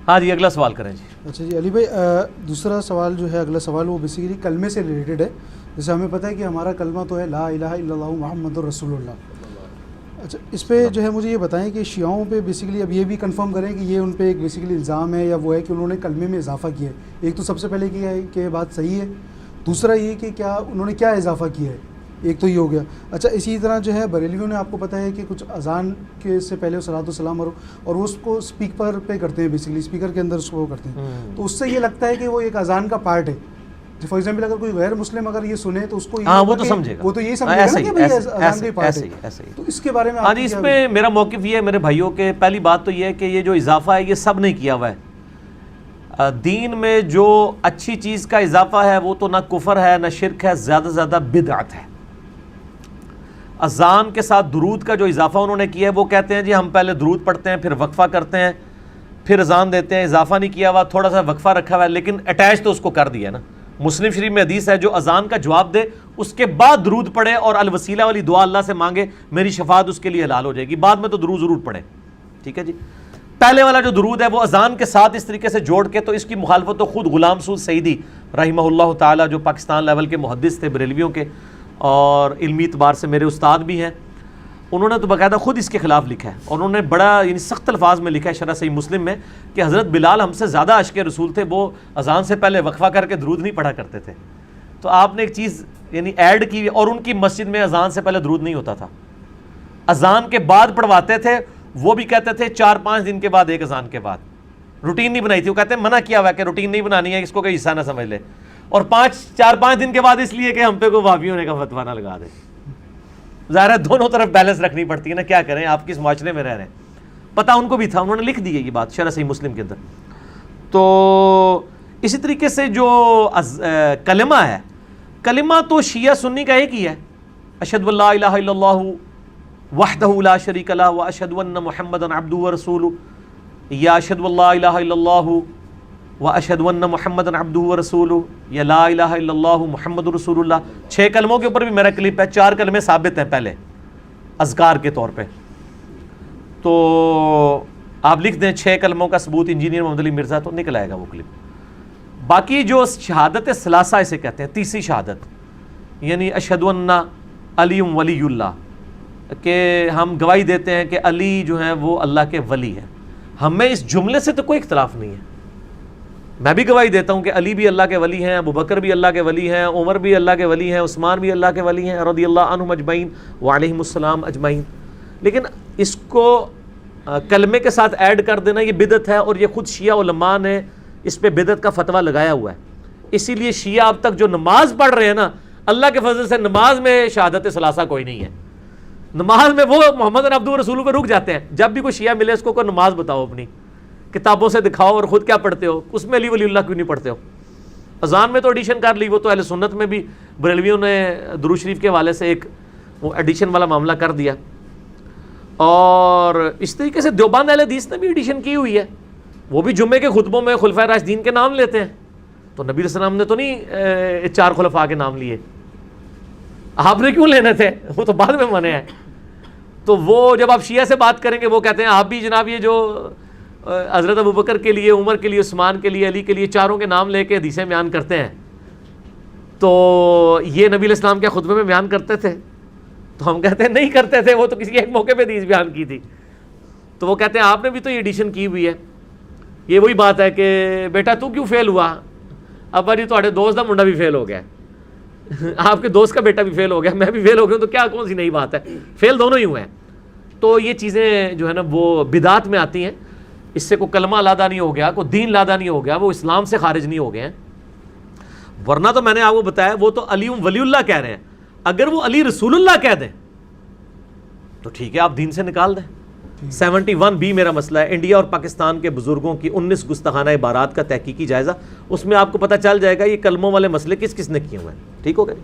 ہاں جی اگلا سوال کریں جی. اچھا جی علی بھائی، دوسرا سوال جو ہے، اگلا سوال وہ بیسیکلی کلمے سے ریلیٹڈ ہے. جیسے ہمیں پتہ ہے کہ ہمارا کلمہ تو ہے لا الہ الا اللہ محمد رسول اللہ. اچھا اس پہ جو ہے مجھے یہ بتائیں کہ شیعوں پہ بیسیکلی اب یہ بھی کنفرم کریں کہ یہ ان پہ ایک بیسیکلی الزام ہے یا وہ ہے کہ انہوں نے کلمے میں اضافہ کیا ہے. ایک تو سب سے پہلے کیا ہے کہ بات صحیح ہے، دوسرا یہ کہ کیا انہوں نے کیا اضافہ کیا ہے، ایک تو یہ ہو گیا. اچھا اسی طرح جو ہے بریلویوں نے آپ کو پتہ ہے کہ کچھ اذان کے سے پہلے صلاۃ والسلام اور وہ اس کو اسپیکر پہ کرتے ہیں، بیسیکلی اسپیکر کے اندر اس کو کرتے ہیں. تو اس سے یہ لگتا ہے کہ وہ ایک اذان کا پارٹ ہے. فار ایگزامپل اگر کوئی غیر مسلم اگر یہ سنے تو اس کو وہ تو سمجھے گا، وہ تو یہی سمجھے گا کہ بھائی اذان کا پارٹ ہے. تو اس کے بارے میں ہاں جی اس پہ میرا موقف یہ ہے میرے بھائیوں کے، پہلی بات تو یہ ہے کہ یہ جو اضافہ ہے یہ سب نہیں کیا ہوا ہے. دین میں جو اچھی چیز کا اضافہ ہے وہ تو نہ کفر ہے نہ شرک ہے، زیادہ سے زیادہ بدعت ہے. اذان کے ساتھ درود کا جو اضافہ انہوں نے کیا ہے وہ کہتے ہیں جی ہم پہلے درود پڑھتے ہیں پھر وقفہ کرتے ہیں پھر اذان دیتے ہیں. اضافہ نہیں کیا ہوا، تھوڑا سا وقفہ رکھا ہوا ہے لیکن اٹیچ تو اس کو کر دیا نا. مسلم شریف میں حدیث ہے جو اذان کا جواب دے اس کے بعد درود پڑھے اور الوسیلہ والی دعا اللہ سے مانگے، میری شفاعت اس کے لیے حلال ہو جائے گی. بعد میں تو درود ضرور پڑھے، ٹھیک ہے جی. پہلے والا جو درود ہے وہ اذان کے ساتھ اس طریقے سے جوڑ کے، تو اس کی مخالفت تو خود غلام سعود سعیدی رحمہ اللہ تعالی جو پاکستان لیول کے محدث تھے بریلویوں کے اور علمی اعتبار سے میرے استاد بھی ہیں، انہوں نے تو باقاعدہ خود اس کے خلاف لکھا ہے اور انہوں نے بڑا یعنی سخت الفاظ میں لکھا ہے شرح صحیح مسلم میں کہ حضرت بلال ہم سے زیادہ عاشق رسول تھے، وہ اذان سے پہلے وقفہ کر کے درود نہیں پڑھا کرتے تھے. تو آپ نے ایک چیز یعنی ایڈ کی، اور ان کی مسجد میں اذان سے پہلے درود نہیں ہوتا تھا، اذان کے بعد پڑھواتے تھے. وہ بھی کہتے تھے 4-5 دن کے بعد ایک اذان کے بعد. روٹین نہیں بنائی تھی، وہ کہتے ہیں منع کیا ہوا کہ روٹین نہیں بنانی ہے، اس کو کوئی حصہ نہ سمجھ لے. اور 4-5 دن کے بعد اس لیے کہ ہم پہ کوئی وہابی ہونے کا فتویٰ نہ لگا دے. ظاہر ہے دونوں طرف بیلنس رکھنی پڑتی ہے نا، کیا کریں آپ کس معاشرے میں رہ رہے ہیں. پتہ ان کو بھی تھا، انہوں نے لکھ دی ہے یہ بات شرح صحیح مسلم کے اندر. تو اسی طریقے سے جو کلمہ ہے، کلمہ تو شیعہ سنی کا ایک ہی ہے، اشہد ان لا الہ الا اللہ وحدہ لا شریک لہ واشہد ان محمدا عبدہ ورسولہ، یا اشہد ان لا الہ الا اللہ واشہد ان محمدا عبدہ ورسولہ، یا لا الہ الا اللہ محمد رسول اللہ. 6 کلموں کے اوپر بھی میرا کلپ ہے، 4 کلمے ثابت ہیں پہلے اذکار کے طور پہ. تو آپ لکھ دیں 6 کلموں کا ثبوت انجینئر محمد علی مرزا، تو نکل آئے گا وہ کلپ. باقی جو شہادت ثلاثہ اسے کہتے ہیں، تیسری شہادت، یعنی اشہد ان علی ولی اللہ، کہ ہم گواہی دیتے ہیں کہ علی جو ہیں وہ اللہ کے ولی ہیں. ہمیں اس جملے سے تو کوئی اختلاف نہیں ہے. میں بھی گواہی دیتا ہوں کہ علی بھی اللہ کے ولی ہیں، ابو بکر بھی اللہ کے ولی ہیں، عمر بھی اللہ کے ولی ہیں، عثمان بھی اللہ کے ولی ہیں رضی اللہ عنہم اجمعین وعلیہم السلام اجمعین. لیکن اس کو کلمے کے ساتھ ایڈ کر دینا یہ بدعت ہے، اور یہ خود شیعہ علماء نے اس پہ بدعت کا فتویٰ لگایا ہوا ہے. اسی لیے شیعہ اب تک جو نماز پڑھ رہے ہیں نا، اللہ کے فضل سے نماز میں شہادت ثلاثہ کوئی نہیں ہے. نماز میں وہ محمد عبدہ رسول کو رک جاتے ہیں. جب بھی کوئی شیعہ ملے اس کو کوئی نماز بتاؤ، اپنی کتابوں سے دکھاؤ اور خود کیا پڑھتے ہو، اس میں علی ولی اللہ کیوں نہیں پڑھتے ہو. اذان میں تو ایڈیشن کر لی، وہ تو اہل سنت میں بھی بریلویوں نے درود شریف کے حوالے سے ایک وہ ایڈیشن والا معاملہ کر دیا. اور اس طریقے سے دیوبند اہل حدیث نے بھی ایڈیشن کی ہوئی ہے، وہ بھی جمعے کے خطبوں میں خلفائے راشدین کے نام لیتے ہیں. تو نبی علیہ السلام نے تو نہیں 4 خلفاء کے نام لیے، آپ نے کیوں لینے تھے، وہ تو بعد میں منع ہے. تو وہ جب آپ شیعہ سے بات کریں گے وہ کہتے ہیں آپ بھی جناب یہ جو حضرت ابو بکر کے لیے، عمر کے لیے، عثمان کے لیے، علی کے لیے 4 کے نام لے کے حدیثیں بیان کرتے ہیں، تو یہ نبی علیہ السلام کے خطبے میں بیان کرتے تھے؟ تو ہم کہتے ہیں نہیں کرتے تھے، وہ تو کسی ایک موقع پہ حدیث بیان کی تھی. تو وہ کہتے ہیں آپ نے بھی تو یہ ایڈیشن کی ہوئی ہے. یہ وہی بات ہے کہ بیٹا تو کیوں فیل ہوا، ابا جی تھوڑے دوست کا منڈا بھی فیل ہو گیا، آپ کے دوست کا بیٹا بھی فیل ہو گیا، میں بھی فیل ہو گیا، تو کیا کون سی نئی بات ہے، فیل دونوں ہی ہوئے ہیں. تو یہ چیزیں جو ہے نا وہ بدعات میں آتی ہیں. اس سے کوئی کلمہ لادہ نہیں ہو گیا، کوئی دین لادہ نہیں ہو گیا، وہ اسلام سے خارج نہیں ہو گئے ہیں. ورنہ تو میں نے آپ کو بتایا وہ تو علی ولی اللہ کہہ رہے ہیں. اگر وہ علی رسول اللہ کہہ دیں تو ٹھیک ہے، آپ دین سے نکال دیں. 71B میرا مسئلہ ہے، انڈیا اور پاکستان کے بزرگوں کی 19 گستاخانہ عبارات کا تحقیقی جائزہ. اس میں آپ کو پتہ چل جائے گا یہ کلموں والے مسئلے کس کس نے کیے ہوئے ہیں. ٹھیک ہو گئے.